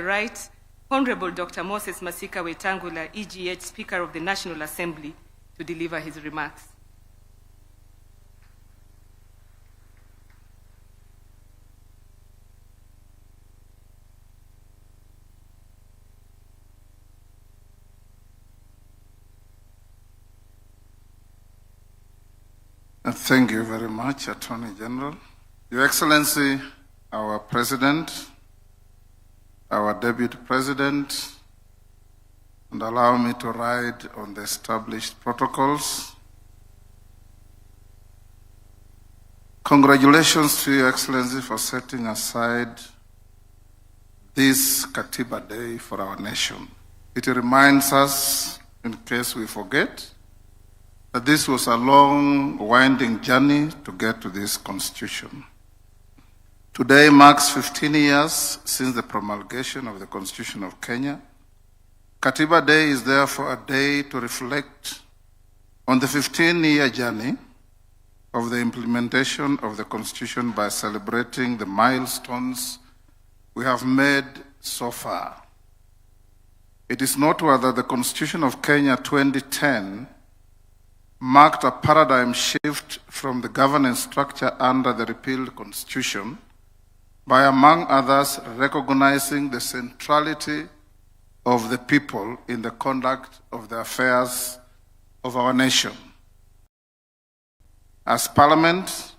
Right, Honorable Dr. Moses Masika Wetangula, EGH, Speaker of the National Assembly, to deliver his remarks. Thank you very much, Attorney General. Your Excellency, our President, our Deputy President, and allow me to ride on the established protocols. Congratulations to Your Excellency for setting aside this Katiba Day for our nation. It reminds us, in case we forget, that this was a long, winding journey to get to this Constitution. Today marks 15 years since the promulgation of the Constitution of Kenya. Katiba Day is therefore a day to reflect on the 15-year journey of the implementation of the Constitution by celebrating the milestones we have made so far. It is noteworthy that the Constitution of Kenya 2010 marked a paradigm shift from the governance structure under the repealed Constitution by, among others, recognizing the centrality of the people in the conduct of the affairs of our nation. As Parliament,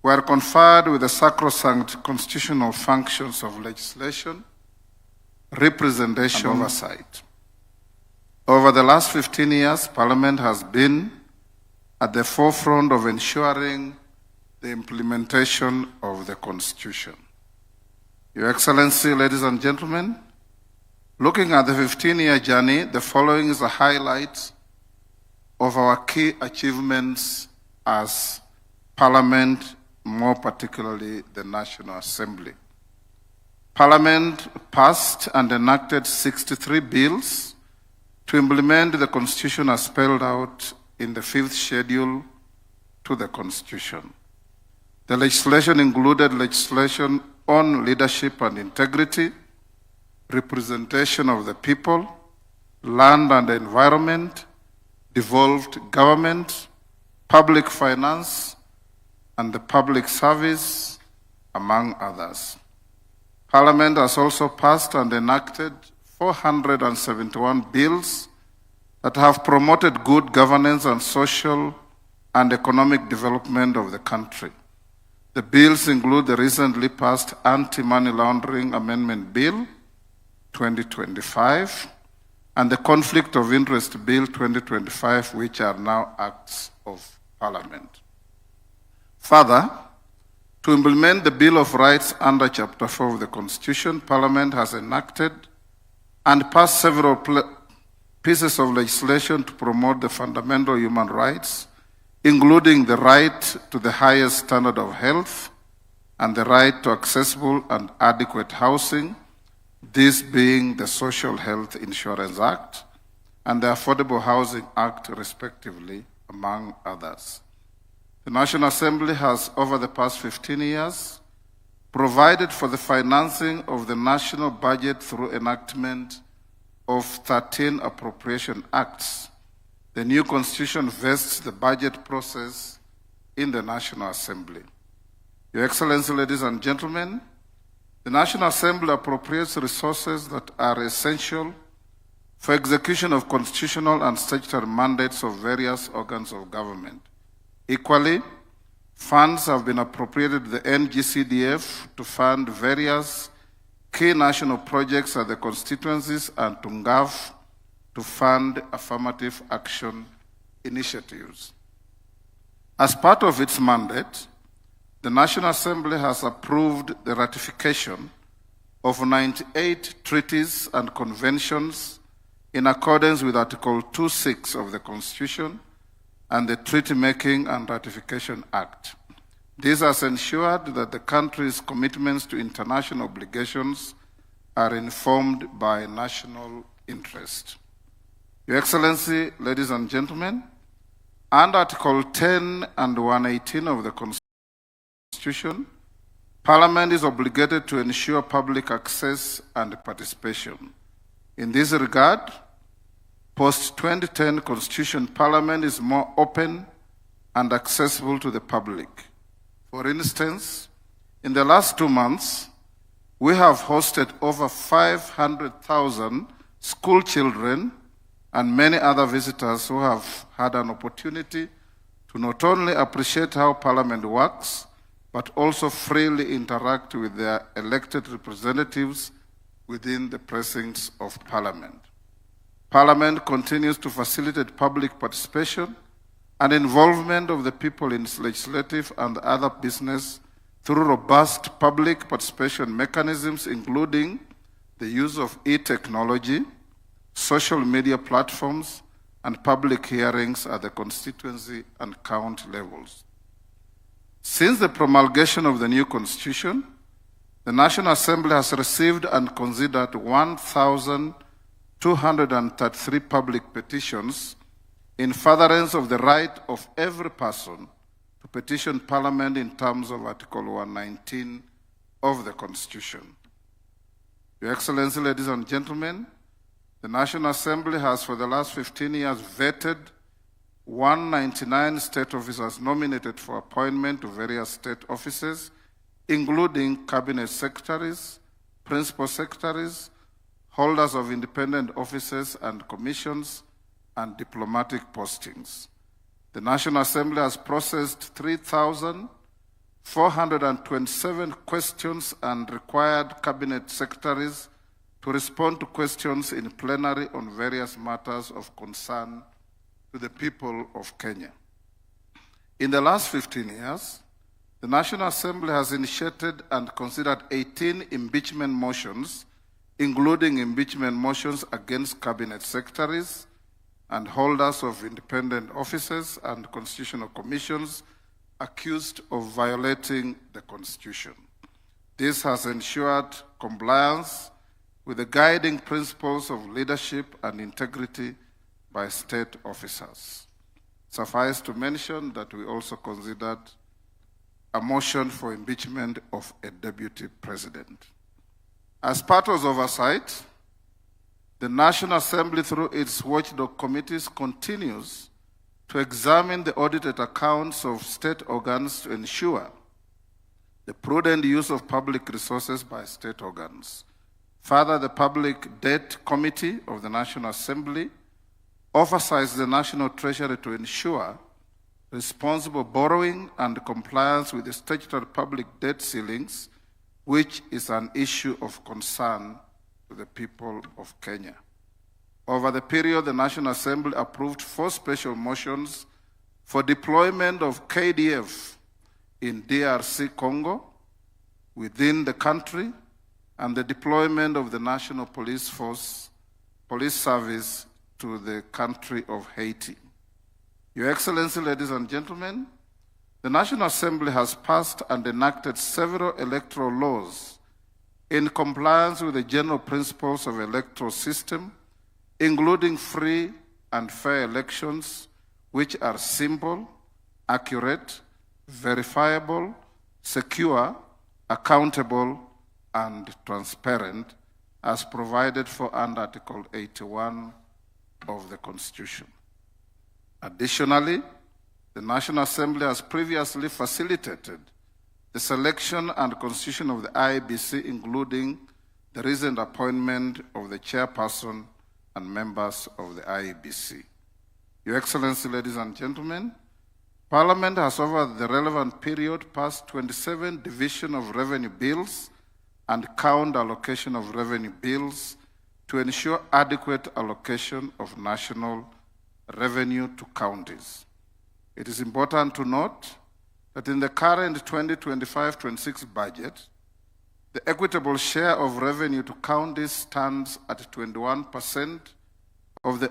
we are conferred with the sacrosanct constitutional functions of legislation, representation, and oversight. Over the last 15 years, Parliament has been at the forefront of ensuring the implementation of the Constitution. Your Excellency, ladies and gentlemen, looking at the 15-year journey, the following is a highlight of our key achievements as Parliament, more particularly the National Assembly. Parliament passed and enacted 63 bills to implement the Constitution as spelled out in the 5th schedule to the Constitution. The legislation included legislation on leadership and integrity, representation of the people, land and environment, devolved government, public finance, and the public service, among others. Parliament has also passed and enacted 471 bills that have promoted good governance and social and economic development of the country. The bills include the recently passed Anti-Money Laundering Amendment Bill 2025 and the Conflict of Interest Bill 2025, which are now acts of Parliament. Further, to implement the Bill of Rights under Chapter 4 of the Constitution, Parliament has enacted and passed several pieces of legislation to promote the fundamental human rights, including the right to the highest standard of health and the right to accessible and adequate housing, this being the Social Health Insurance Act and the Affordable Housing Act, respectively, among others. The National Assembly has, over the past 15 years, provided for the financing of the national budget through enactment of 13 appropriation acts. The new Constitution vests the budget process in the National Assembly. Your Excellency, ladies and gentlemen, the National Assembly appropriates resources that are essential for execution of constitutional and statutory mandates of various organs of government. Equally, funds have been appropriated to the NGCDF to fund various key national projects at the constituencies and to NGAF to fund affirmative action initiatives. As part of its mandate, the National Assembly has approved the ratification of 98 treaties and conventions in accordance with Article 26 of the Constitution and the Treaty Making and Ratification Act. This has ensured that the country's commitments to international obligations are informed by national interest. Your Excellency, ladies and gentlemen, under Article 10 and 118 of the Constitution, Parliament is obligated to ensure public access and participation. In this regard, post-2010 Constitution Parliament is more open and accessible to the public. For instance, in the last 2 months, we have hosted over 500,000 school children and many other visitors who have had an opportunity to not only appreciate how Parliament works, but also freely interact with their elected representatives within the precincts of Parliament. Parliament continues to facilitate public participation and involvement of the people in its legislative and other business through robust public participation mechanisms, including the use of e-technology, social media platforms, and public hearings at the constituency and county levels. Since the promulgation of the new Constitution, the National Assembly has received and considered 1,233 public petitions in furtherance of the right of every person to petition Parliament in terms of Article 119 of the Constitution. Your Excellency, ladies and gentlemen, the National Assembly has for the last 15 years vetted 199 state officers nominated for appointment to various state offices, including cabinet secretaries, principal secretaries, holders of independent offices and commissions, and diplomatic postings. The National Assembly has processed 3,427 questions and required cabinet secretaries to respond to questions in plenary on various matters of concern to the people of Kenya. In the last 15 years, the National Assembly has initiated and considered 18 impeachment motions, including impeachment motions against cabinet secretaries and holders of independent offices and constitutional commissions accused of violating the Constitution. This has ensured compliance with the guiding principles of leadership and integrity by state officers. Suffice to mention that we also considered a motion for impeachment of a deputy president. As part of Oversight, the National Assembly, through its watchdog committees, continues to examine the audited accounts of state organs to ensure the prudent use of public resources by state organs. Further, the Public Debt Committee of the National Assembly oversights the National Treasury to ensure responsible borrowing and compliance with the statutory public debt ceilings, which is an issue of concern to the people of Kenya. Over the period, the National Assembly approved 4 special motions for deployment of KDF in DRC Congo, within the country, and the deployment of the National Police Service to the country of Haiti. Your Excellency, ladies and gentlemen, the National Assembly has passed and enacted several electoral laws in compliance with the general principles of the electoral system, including free and fair elections, which are simple, accurate, verifiable, secure, accountable, and transparent, as provided for under Article 81 of the Constitution. Additionally, the National Assembly has previously facilitated the selection and constitution of the IEBC, including the recent appointment of the chairperson and members of the IEBC. Your Excellency, ladies and gentlemen, Parliament has over the relevant period passed 27 division of revenue bills and count allocation of revenue bills to ensure adequate allocation of national revenue to counties. It is important to note that in the current 2025-26 budget, the equitable share of revenue to counties stands at 21% of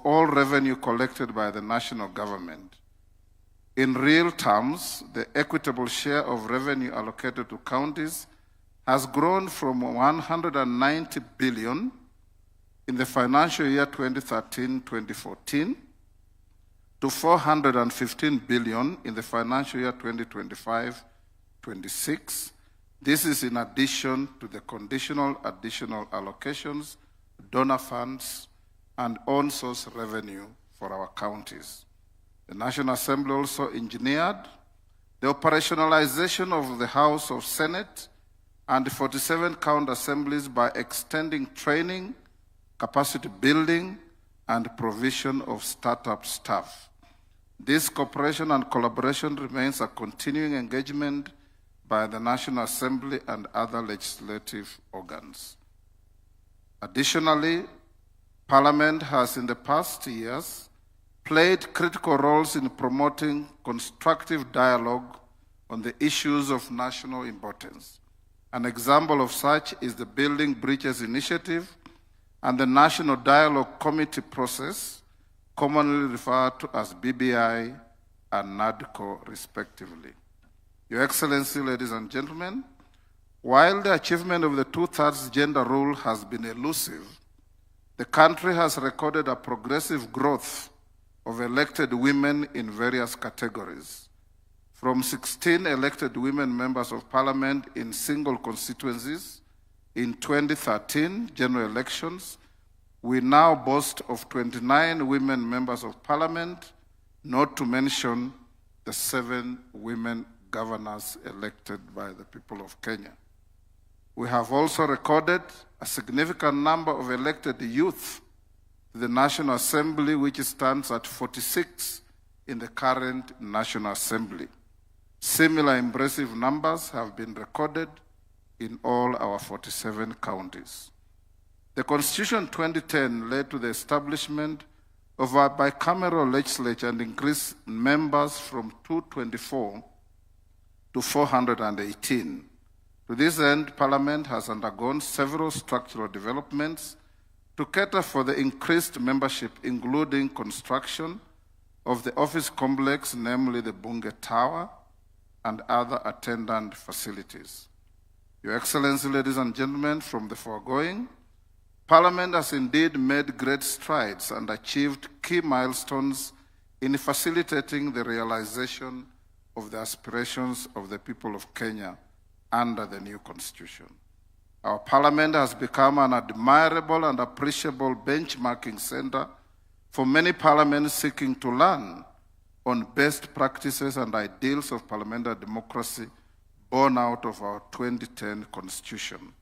all revenue collected by the national government. In real terms, the equitable share of revenue allocated to counties has grown from 190 billion in the financial year 2013-2014 to 415 billion in the financial year 2025-26, This is in addition to the conditional additional allocations, donor funds, and on-source revenue for our counties. The National Assembly also engineered the operationalization of the House of Senate and 47 county assemblies by extending training, capacity building, and provision of startup staff. This cooperation and collaboration remains a continuing engagement by the National Assembly and other legislative organs. Additionally, Parliament has in the past years played critical roles in promoting constructive dialogue on the issues of national importance. An example of such is the Building Bridges Initiative and the National Dialogue Committee process, commonly referred to as BBI and NADCO, respectively. Your Excellency, ladies and gentlemen, while the achievement of the 2/3 gender rule has been elusive, the country has recorded a progressive growth of elected women in various categories. From 16 elected women members of parliament in single constituencies in 2013 general elections, we now boast of 29 women members of parliament, not to mention the 7 women governors elected by the people of Kenya. We have also recorded a significant number of elected youth to the National Assembly, which stands at 46 in the current National Assembly. Similar impressive numbers have been recorded in all our 47 counties. The Constitution 2010 led to the establishment of a bicameral legislature and increased members from 224 to 418. To this end, Parliament has undergone several structural developments to cater for the increased membership, including construction of the office complex, namely the Bunge Tower, and other attendant facilities. Your Excellency, ladies and gentlemen, from the foregoing, Parliament has indeed made great strides and achieved key milestones in facilitating the realization of the aspirations of the people of Kenya under the new Constitution. Our Parliament has become an admirable and appreciable benchmarking center for many parliaments seeking to learn on best practices and ideals of parliamentary democracy born out of our 2010 Constitution.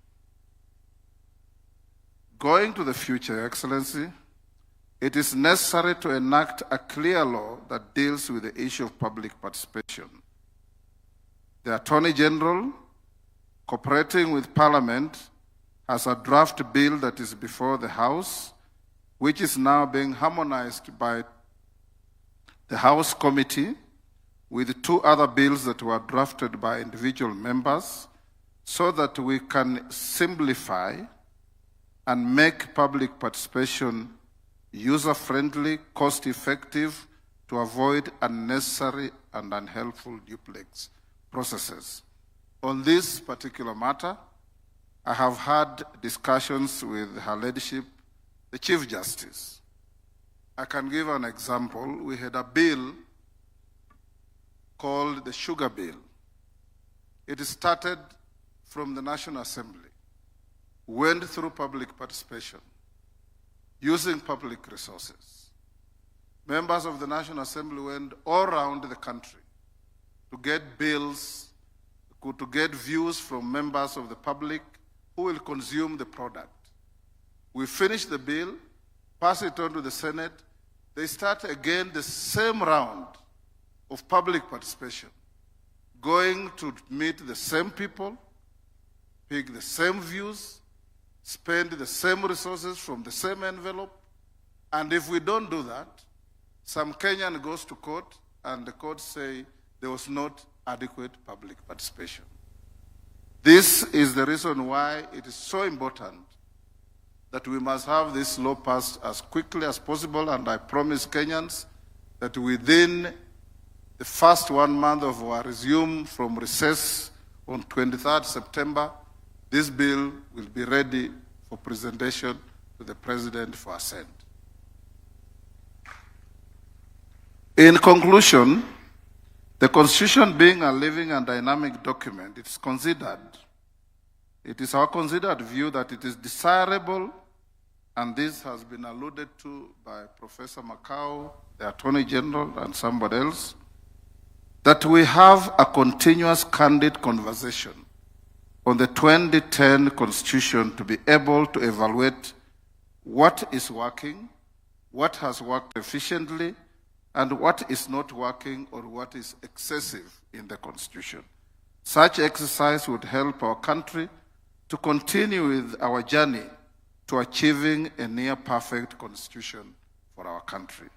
Going to the future, Your Excellency, it is necessary to enact a clear law that deals with the issue of public participation. The Attorney General, cooperating with Parliament, has a draft bill that is before the House, which is now being harmonized by the House Committee with 2 other bills that were drafted by individual members so that we can simplify and make public participation user-friendly, cost-effective, to avoid unnecessary and unhelpful duplex processes. On this particular matter, I have had discussions with Her Ladyship, the Chief Justice. I can give an example. We had a bill called the Sugar Bill. It started from the National Assembly, went through public participation, using public resources. Members of the National Assembly went all around the country to get bills, to get views from members of the public who will consume the product. We finish the bill, pass it on to the Senate. They start again the same round of public participation, going to meet the same people, pick the same views, spend the same resources from the same envelope, and if we don't do that, some Kenyan goes to court and the court say there was not adequate public participation. This is the reason why it is so important that we must have this law passed as quickly as possible, and I promise Kenyans that within the first 1 month of our resume from recess on 23rd September, this bill will be ready for presentation to the President for assent. In conclusion, the Constitution being a living and dynamic document, it is considered It is our considered view that it is desirable, and this has been alluded to by Professor Makau, the Attorney General, and somebody else, that we have a continuous candid conversation on the 2010 Constitution to be able to evaluate what is working, what has worked efficiently, and what is not working or what is excessive in the Constitution. Such exercise would help our country to continue with our journey to achieving a near-perfect Constitution for our country.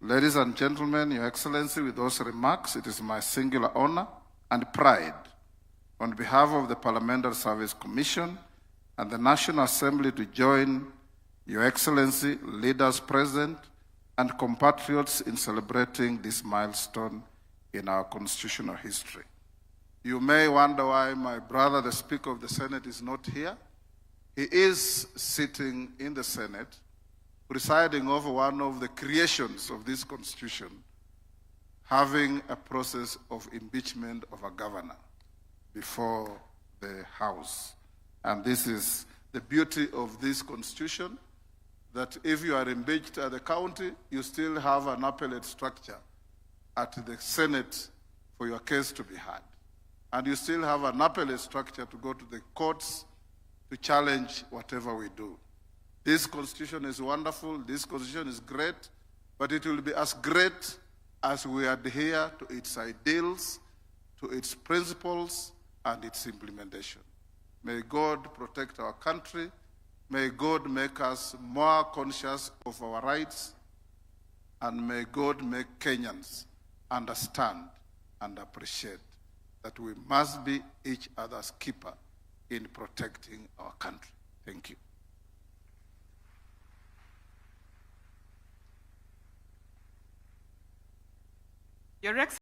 Ladies and gentlemen, Your Excellency, with those remarks, it is my singular honor and pride on behalf of the Parliamentary Service Commission and the National Assembly to join Your Excellency, leaders present, and compatriots in celebrating this milestone in our constitutional history. You may wonder why my brother, the Speaker of the Senate, is not here. He is sitting in the Senate, presiding over one of the creations of this Constitution, having a process of impeachment of a governor before the House. And this is the beauty of this Constitution, that if you are impeached at the county, you still have an appellate structure at the Senate for your case to be heard. And you still have an appellate structure to go to the courts to challenge whatever we do. This Constitution is wonderful, this Constitution is great, but it will be as great as we adhere to its ideals, to its principles, and its implementation. May God protect our country. May God make us more conscious of our rights, and may God make Kenyans understand and appreciate that we must be each other's keeper in protecting our country. Thank you. Your Excellency.